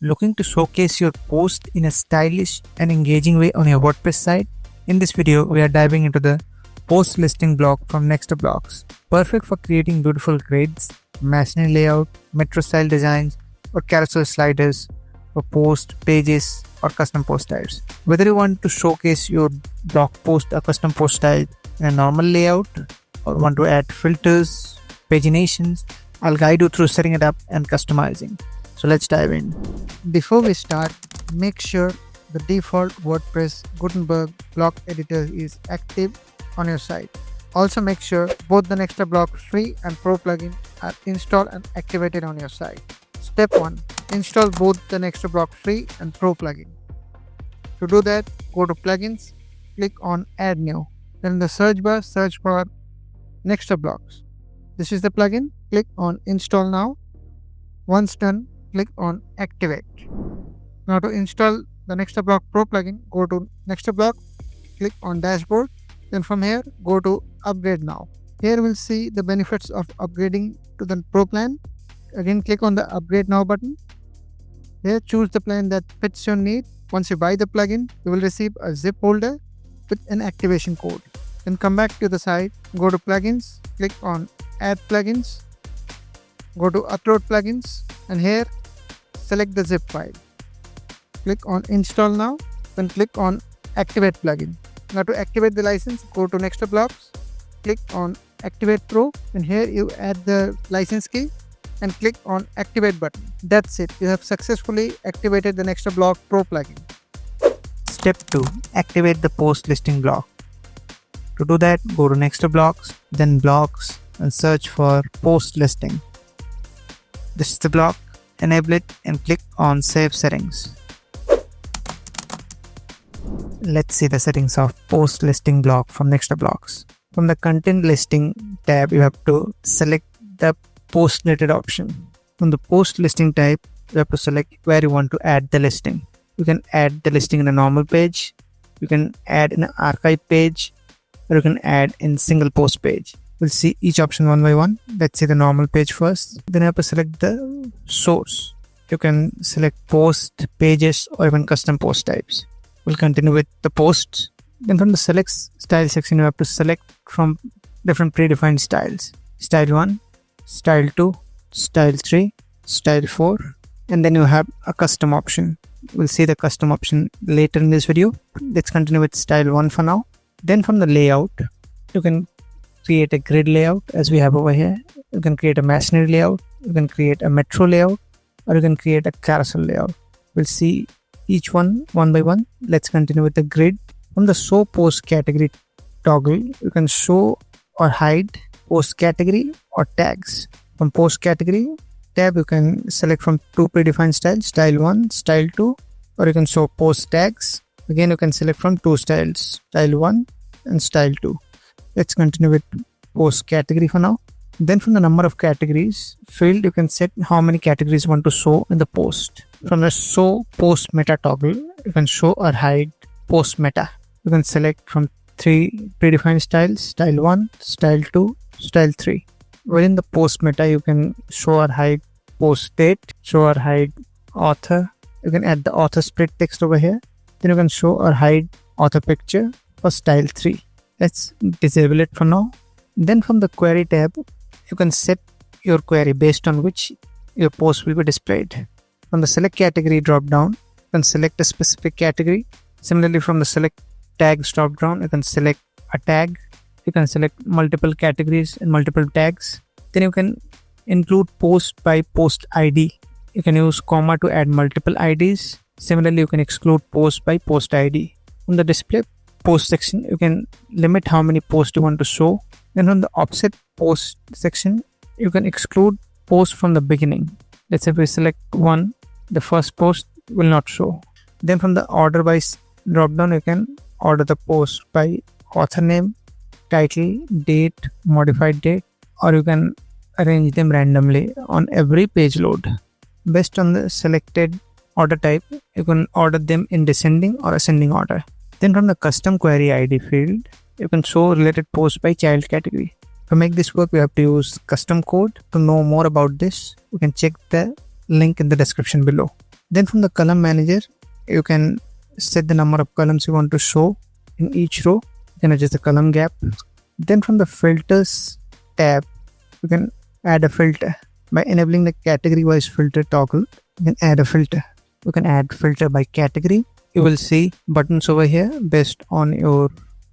Looking to showcase your post in a stylish and engaging way on your WordPress site? In this video, we are diving into the post listing block from Next2Blocks. Perfect for creating beautiful grids, masonry layout, metro style designs, or carousel sliders for post, pages, or custom post types. Whether you want to showcase your blog post or custom post style in a normal layout, or want to add filters, paginations, I'll guide you through setting it up and customizing. So let's dive in. Before we start, make sure the default WordPress Gutenberg block editor is active on your site. Also make sure both the Next2Blocks Free and Pro plugin are installed and activated on your site. Step 1. Install both the Next2Blocks Free and Pro plugin. To do that, go to Plugins, click on Add New. Then in the search bar, search for Next2Blocks. This is the plugin. Click on Install Now. Once done, click on Activate. Now to install the Next2Blocks Pro plugin, go to Next2Blocks, click on Dashboard. Then from here, go to Upgrade Now. Here we'll see the benefits of upgrading to the Pro plan. Again, click on the Upgrade Now button. Here, choose the plan that fits your need. Once you buy the plugin, you will receive a zip folder with an activation code. Then come back to the site, go to Plugins, click on Add Plugins, go to Upload Plugins, and here select the zip file. Click on Install Now, then click on Activate Plugin. Now to activate the license, go to Next2Blocks, click on Activate Pro, and here you add the license key and click on Activate button. That's it. You have successfully activated the Next2Blocks Pro plugin. Step 2. Activate the post listing block. To do that, go to Next2Blocks, then Blocks, and search for post listing. This is the block. Enable it and click on Save Settings. Let's see the settings of post listing block from Next2Blocks. From the content listing tab, you have to select the post related option. From the post listing type, you have to select where you want to add the listing. You can add the listing in a normal page, you can add in an archive page, or you can add in single post page. We'll see each option one by one. Let's see the normal page first. Then you have to select the source. You can select post, pages, or even custom post types. We'll continue with the posts. Then from the select style section, you have to select from different predefined styles. Style 1, Style 2, Style 3, Style 4, and then you have a custom option. We'll see the custom option later in this video. Let's continue with Style 1 for now. Then from the layout, you can create a grid layout as we have over here. You can create a masonry layout, you can create a metro layout, or you can create a carousel layout. We'll see each one by one. Let's continue with the grid. From the show post category toggle, you can show or hide post category or tags. From post category tab, you can select from two predefined styles, Style 1, Style 2, or you can show post tags. Again, you can select from two styles, Style 1 and Style 2. Let's continue with post category for now. Then from the number of categories field, you can set how many categories you want to show in the post. From the show post meta toggle, you can show or hide post meta. You can select from three predefined styles, Style 1, Style 2, Style 3. Within the post meta, you can show or hide post date, show or hide author. You can add the author split text over here. Then you can show or hide author picture for Style 3. Let's disable it for now. Then from the query tab, you can set your query based on which your post will be displayed. From the select category drop down, you can select a specific category. Similarly, from the select tags drop down, you can select a tag. You can select multiple categories and multiple tags. Then you can include post by post ID. You can use comma to add multiple IDs. Similarly, you can exclude post by post ID. From the display post section, you can limit how many posts you want to show. Then on the offset post section, you can exclude posts from the beginning. Let's say if we select one, the first post will not show. Then from the order by drop down, you can order the post by author name, title, date, modified date, or you can arrange them randomly on every page load. Based on the selected order type, you can order them in descending or ascending order. Then from the custom query ID field, you can show related posts by child category. To make this work, we have to use custom code. To know more about this, you can check the link in the description below. Then from the column manager, you can set the number of columns you want to show in each row. You can adjust the column gap. Then from the filters tab, you can add a filter. By enabling the category wise filter toggle, you can add a filter. You can add filter by category. You will see buttons over here based on your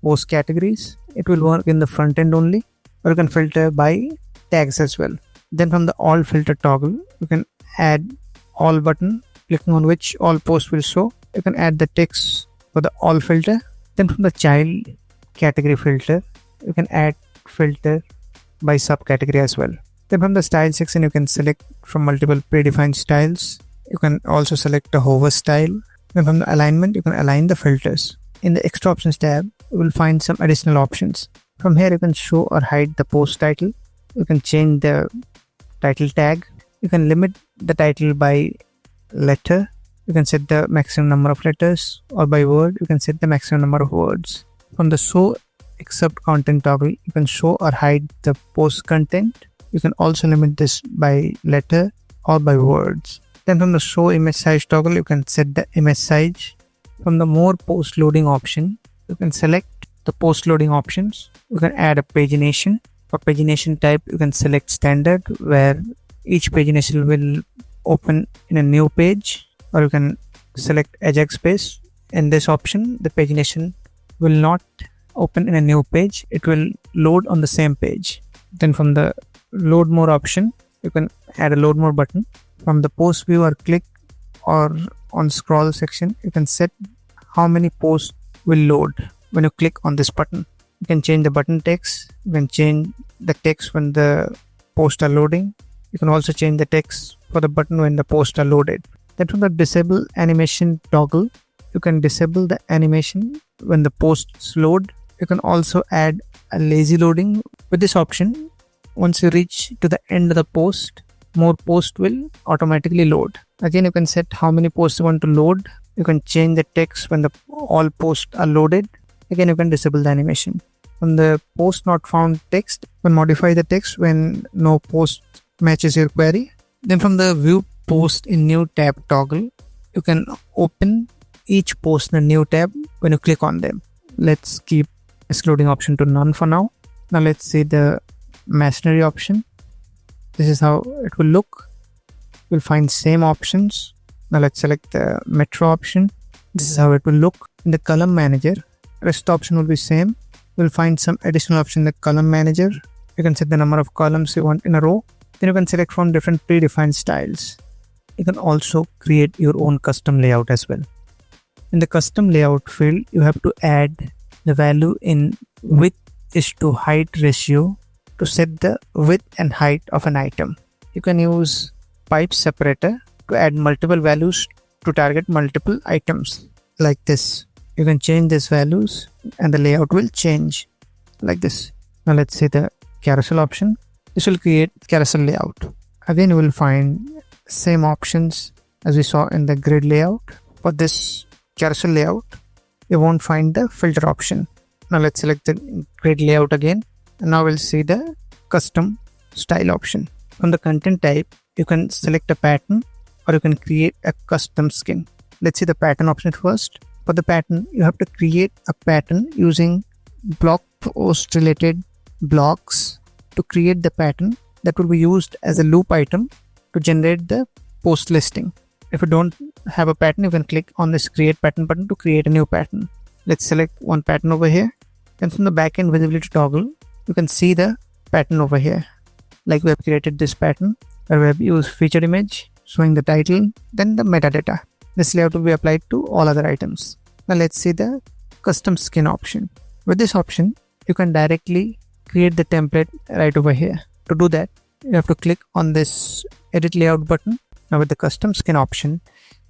post categories. It will work in the front end only, or you can filter by tags as well. Then from the all filter toggle, you can add all button, clicking on which all posts will show. You can add the text for the all filter. Then from the child category filter, you can add filter by subcategory as well. Then from the style section, you can select from multiple predefined styles. You can also select a hover style. Then from the alignment, you can align the filters. In the extra options tab, you will find some additional options. From here, you can show or hide the post title. You can change the title tag. You can limit the title by letter. You can set the maximum number of letters, or by word, you can set the maximum number of words. From the show excerpt content toggle, you can show or hide the post content. You can also limit this by letter or by words. Then from the show image size toggle, you can set the image size. From the more post loading option, you can select the post loading options. You can add a pagination. For pagination type, you can select standard, where each pagination will open in a new page, or you can select Ajax space. In this option, the pagination will not open in a new page. It will load on the same page. Then from the load more option, you can add a load more button. From the post view or click or on scroll section, you can set how many posts will load when you click on this button. You can change the button text. You can change the text when the posts are loading. You can also change the text for the button when the posts are loaded. Then from the disable animation toggle, you can disable the animation when the posts load. You can also add a lazy loading. With this option, once you reach to the end of the post, more posts will automatically load. Again, you can set how many posts you want to load. You can change the text when the all posts are loaded. Again, you can disable the animation. From the post not found text, you can modify the text when no post matches your query. Then from the view post in new tab toggle, you can open each post in a new tab when you click on them. Let's keep excluding option to none for now. Now let's see the masonry option. This is how it will look. You'll find same options. Now let's select the metro option. This is how it will look. In the column manager, rest option will be same. You'll find some additional option in the column manager. You can set the number of columns you want in a row. Then you can select from different predefined styles. You can also create your own custom layout as well. In the custom layout field, you have to add the value in width is to height ratio to set the width and height of an item. You can use pipe separator to add multiple values to target multiple items like this. You can change these values and the layout will change like this. Now let's say the carousel option. This will create carousel layout. Again, you will find same options as we saw in the grid layout. For this carousel layout, you won't find the filter option. Now let's select the grid layout again, and now we'll see the custom style option. From the content type, you can select a pattern or you can create a custom skin. Let's see the pattern option first. For the pattern, you have to create a pattern using blog post related blocks to create the pattern that will be used as a loop item to generate the post listing. If you don't have a pattern, you can click on this create pattern button to create a new pattern. Let's select one pattern over here. Then from the backend visibility toggle, you can see the pattern over here. Like we have created this pattern where we have used featured image, showing the title, then the metadata. This layout will be applied to all other items. Now let's see the custom skin option. With this option, you can directly create the template right over here. To do that, you have to click on this edit layout button. Now with the custom skin option,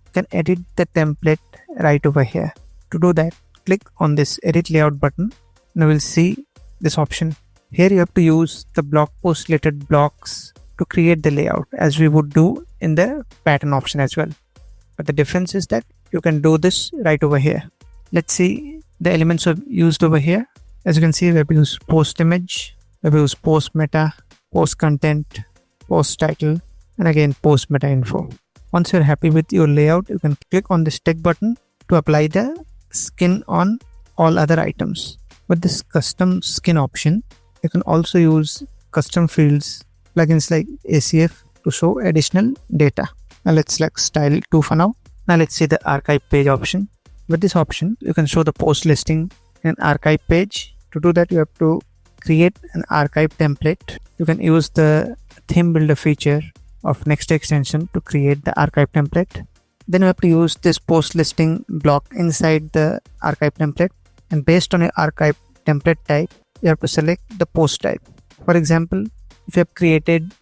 you can edit the template right over here. To do that, click on this edit layout button. Now we'll see this option. Here you have to use the blog post related blocks to create the layout as we would do in the pattern option as well. But the difference is that you can do this right over here. Let's see the elements used over here. As you can see, we have used post image, we have used post meta, post content, post title, and again post meta info. Once you're happy with your layout, you can click on this tick button to apply the skin on all other items. With this custom skin option, you can also use custom fields, plugins like ACF to show additional data. Now let's select style 2 for now. Now let's see the archive page option. With this option, you can show the post listing in archive page. To do that, you have to create an archive template. You can use the theme builder feature of Next extension to create the archive template. Then you have to use this post listing block inside the archive template, and based on your archive template type, you have to select the post type. For example, if you have created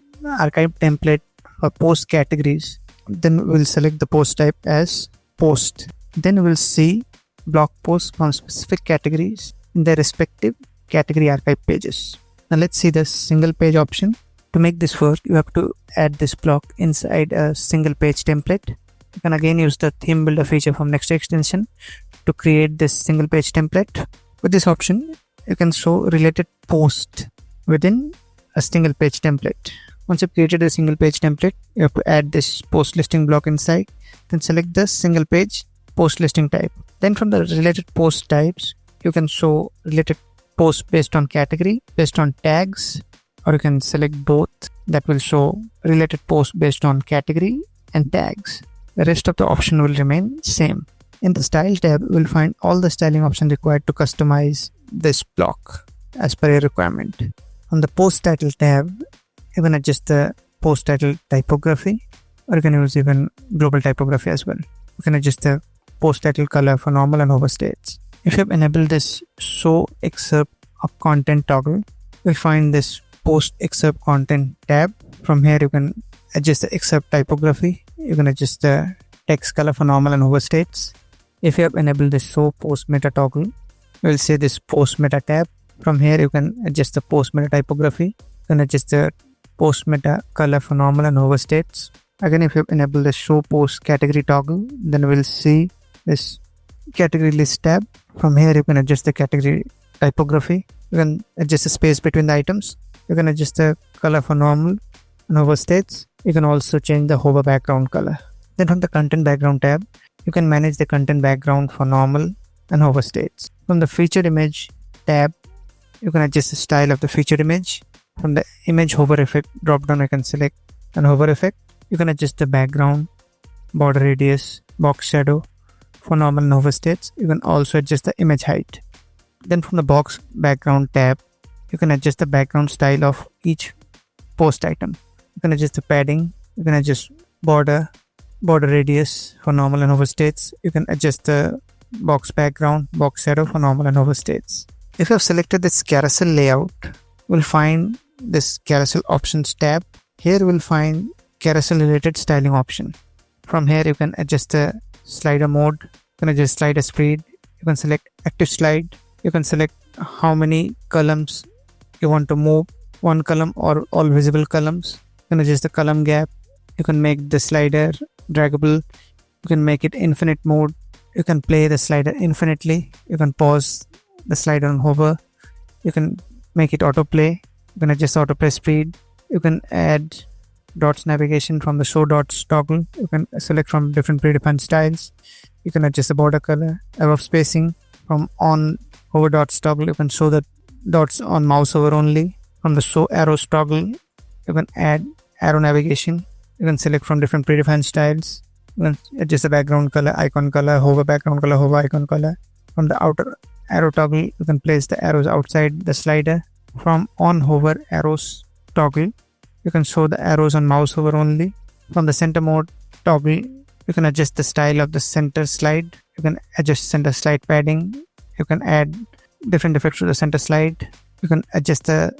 archive template for post categories, then we'll select the post type as post. Then we'll see blog posts from specific categories in their respective category archive pages. Now let's see the single page option. To make this work, you have to add this block inside a single page template. You can again use the theme builder feature from Next extension to create this single page template. With this option, you can show related post within a single page template. Once you've created a single page template, you have to add this post listing block inside, then select the single page post listing type. Then from the related post types, you can show related posts based on category, based on tags, or you can select both. That will show related posts based on category and tags. The rest of the option will remain same. In the style tab, we'll find all the styling options required to customize this block as per your requirement. On the post title tab, you can adjust the post title typography, or you can use even global typography as well. You can adjust the post title color for normal and overstates. If you have enabled this show excerpt of content toggle, you'll find this post excerpt content tab. From here, you can adjust the excerpt typography. You can adjust the text color for normal and overstates. If you have enabled the show post meta toggle, we'll see this post meta tab. From here, you can adjust the post meta typography. You can adjust the post meta color for normal and overstates. Again, if you have enabled the show post category toggle, then we'll see this category list tab. From here, you can adjust the category typography. You can adjust the space between the items. You can adjust the color for normal and overstates. You can also change the hover background color. Then from the content background tab, you can manage the content background for normal and overstates. From the featured image tab, you can adjust the style of the featured image. From the image hover effect drop down, I can select an hover effect. You can adjust the background, border radius, box shadow for normal and overstates. You can also adjust the image height. Then from the box background tab, you can adjust the background style of each post item. You can adjust the padding. You can adjust border radius for normal and overstates. You can adjust the box background, box shadow for normal and overstates. If you have selected this carousel layout, we'll find this carousel options tab. Here we'll find carousel related styling option. From here, you can adjust the slider mode. You can adjust slider speed. You can select active slide. You can select how many columns you want to move, one column or all visible columns. You can adjust the column gap. You can make the slider draggable. You can make it infinite mode. You can play the slider infinitely. You can pause the slider and hover. You can make it autoplay. You can adjust autoplay speed. You can add dots navigation from the show dots toggle. You can select from different predefined styles. You can adjust the border color, above spacing. From on hover dots toggle, you can show the dots on mouse over only. From the show arrows toggle, you can add arrow navigation. You can select from different predefined styles. You can adjust the background color, icon color, hover background color, hover icon color. From the outer arrow toggle, you can place the arrows outside the slider. From on hover arrows toggle, you can show the arrows on mouse hover only. From the center mode toggle, you can adjust the style of the center slide. You can adjust center slide padding. You can add different effects to the center slide. You can adjust the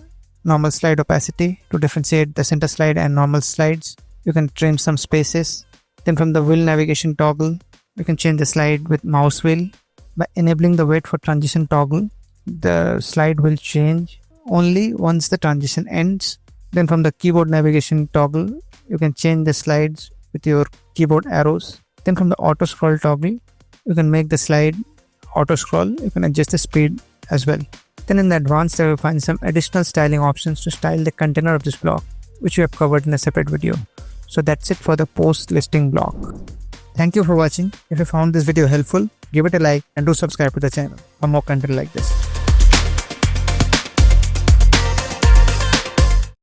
normal slide opacity to differentiate the center slide and normal slides. You can trim some spaces. Then from the wheel navigation toggle, you can change the slide with mouse wheel. By enabling the wait for transition toggle, the slide will change only once the transition ends. Then from the keyboard navigation toggle, you can change the slides with your keyboard arrows. Then from the auto scroll toggle, you can make the slide auto scroll. You can adjust the speed as well. Then in the advanced, you will find some additional styling options to style the container of this block, which we have covered in a separate video. So that's it for the post listing block. Thank you for watching. If you found this video helpful, give it a like and do subscribe to the channel for more content like this.